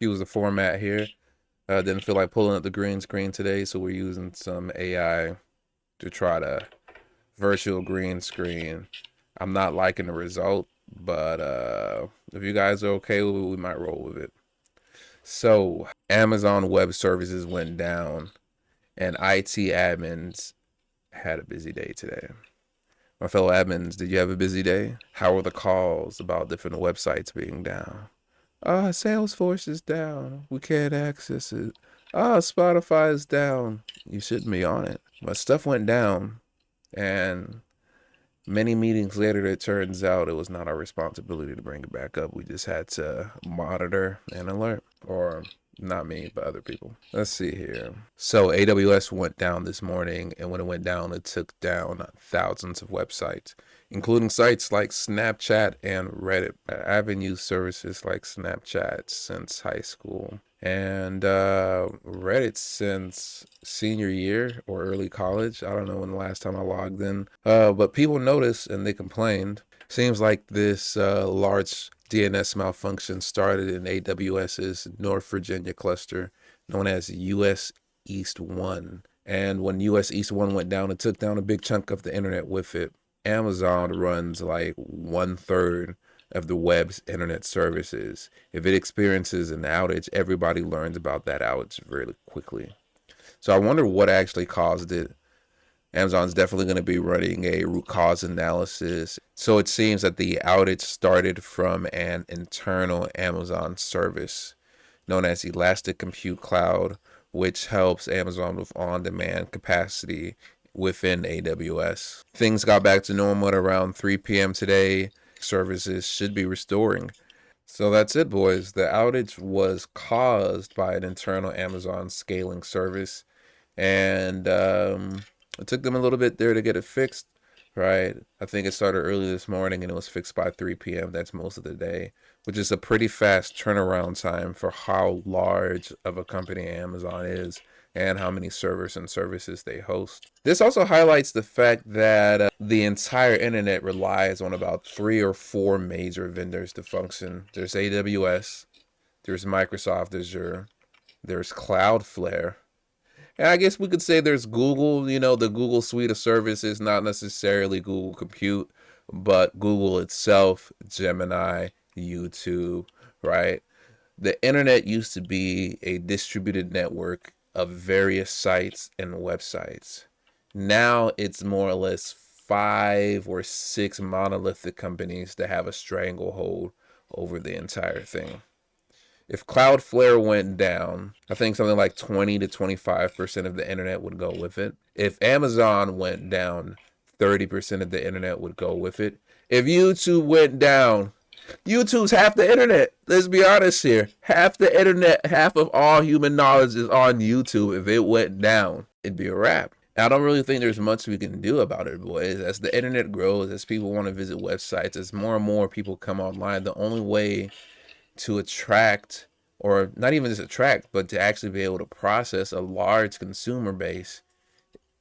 use the format here. Didn't feel like pulling up the green screen today, so we're using some AI to try to virtual green screen. I'm not liking the result, but if you guys are okay with it, we might roll with it. So Amazon Web Services went down, and IT admins had a busy day today. My fellow admins, did you have a busy day? How were the calls about different websites being down? Salesforce is down. We can't access it. Spotify is down. You shouldn't be on it. But stuff went down, and many meetings later, it turns out it was not our responsibility to bring it back up. We just had to monitor and alert. Or not me, but other people. Let's see here. So AWS went down this morning, and when it went down, it took down thousands of websites, including sites like Snapchat and Reddit. I've been used services like Snapchat since high school, and Reddit since senior year or early college. I don't know when the last time I logged in, but people noticed and they complained. Seems like this large DNS malfunction started in AWS's North Virginia cluster known as US East 1. And when US East 1 went down, it took down a big chunk of the internet with it. Amazon runs like 1/3 of the web's internet services. If it experiences an outage, everybody learns about that outage really quickly. So I wonder what actually caused it. Amazon's definitely going to be running a root cause analysis. So it seems that the outage started from an internal Amazon service known as Elastic Compute Cloud, which helps Amazon with on-demand capacity within AWS. Things got back to normal at around 3 p.m. today. Services should be restoring. So that's it, boys. The outage was caused by an internal Amazon scaling service, and it took them a little bit there to get it fixed, right? I think it started early this morning and it was fixed by 3 p.m. That's most of the day, which is a pretty fast turnaround time for how large of a company Amazon is and how many servers and services they host. This also highlights the fact that the entire internet relies on about 3 or 4 major vendors to function. There's AWS, there's Microsoft Azure, there's Cloudflare, and I guess we could say there's Google, the Google suite of services, not necessarily Google Compute, but Google itself, Gemini, YouTube, right? The internet used to be a distributed network of various sites and websites. Now it's more or less 5 or 6 monolithic companies that have a stranglehold over the entire thing. If Cloudflare went down, I think something like 20 to 25% of the internet would go with it. If Amazon went down, 30% of the internet would go with it. If YouTube went down, YouTube's half the internet. Let's be honest here. Half the internet, half of all human knowledge is on YouTube. If it went down, it'd be a wrap. I don't really think there's much we can do about it, boys. As the internet grows, as people want to visit websites, as more and more people come online, the only way to attract, or not even just attract, but to actually be able to process a large consumer base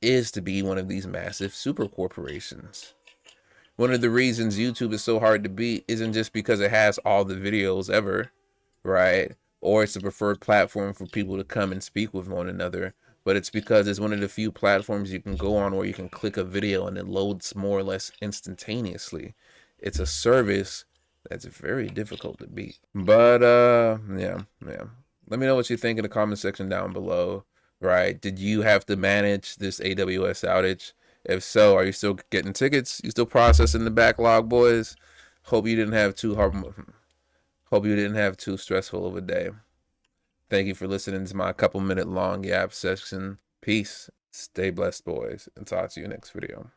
is to be one of these massive super corporations. One of the reasons YouTube is so hard to beat isn't just because it has all the videos ever, right? Or it's a preferred platform for people to come and speak with one another, but it's because it's one of the few platforms you can go on where you can click a video and it loads more or less instantaneously. It's a service that's very difficult to beat. But yeah. Let me know what you think in the comment section down below. Right? Did you have to manage this AWS outage? If so, are you still getting tickets? You still processing the backlog, boys? Hope you didn't have too stressful of a day. Thank you for listening to my couple minute long yap session. Peace. Stay blessed, boys, and talk to you next video.